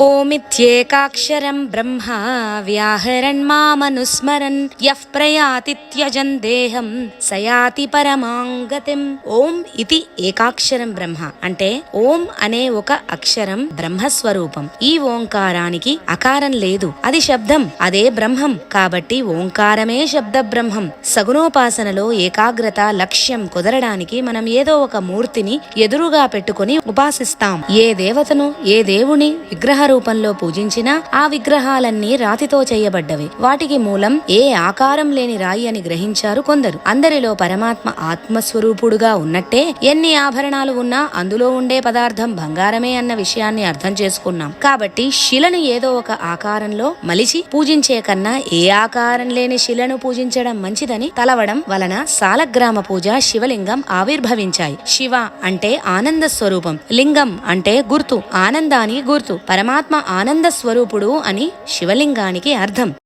ఓమిత్యేకాక్షరం బ్రహ్మ వ్యాహరణ్మామనుస్మరన్ యః ప్రయాతి త్యజన్ దేహం సయాతి పరమాంగతిం. ఓం ఇది ఏకాక్షరం బ్రహ్మ అంటే ఓం అనే ఒక అక్షరం బ్రహ్మస్వరూపం. ఈ ఓంకారానికి అకారం లేదు, అది శబ్దం, అదే బ్రహ్మం. కాబట్టి ఓంకారమే శబ్ద బ్రహ్మం. సగుణోపాసనలో ఏకాగ్రత లక్ష్యం కుదరడానికి మనం ఏదో ఒక మూర్తిని ఎదురుగా పెట్టుకుని ఉపాసిస్తాం. ఏ దేవతను ఏ దేవుని విగ్రహ రూపంలో పూజించినా ఆ విగ్రహాలన్నీ రాతితో చేయబడ్డవి. వాటికి మూలం ఏ ఆకారం లేని రాయి అని గ్రహించారు కొందరు. అందరిలో పరమాత్మ ఆత్మస్వరూపుడుగా ఉన్నట్టే ఎన్ని ఆభరణాలు ఉన్నా అందులో ఉండే పదార్థం బంగారమే అన్న విషయాన్ని అర్థం చేసుకున్నాం. కాబట్టి శిలను ఏదో ఒక ఆకారంలో మలిచి పూజించే కన్నా ఏ ఆకారం లేని శిలను పూజించడం మంచిదని తలవడం వలన సాలగ్రామ పూజ శివలింగం ఆవిర్భవించాయి. శివ అంటే ఆనంద స్వరూపం, లింగం అంటే గుర్తు, ఆనందానికి గుర్తు. పరమాత్మ ఆనంద స్వరూపుడు అని శివలింగానికి అర్థం.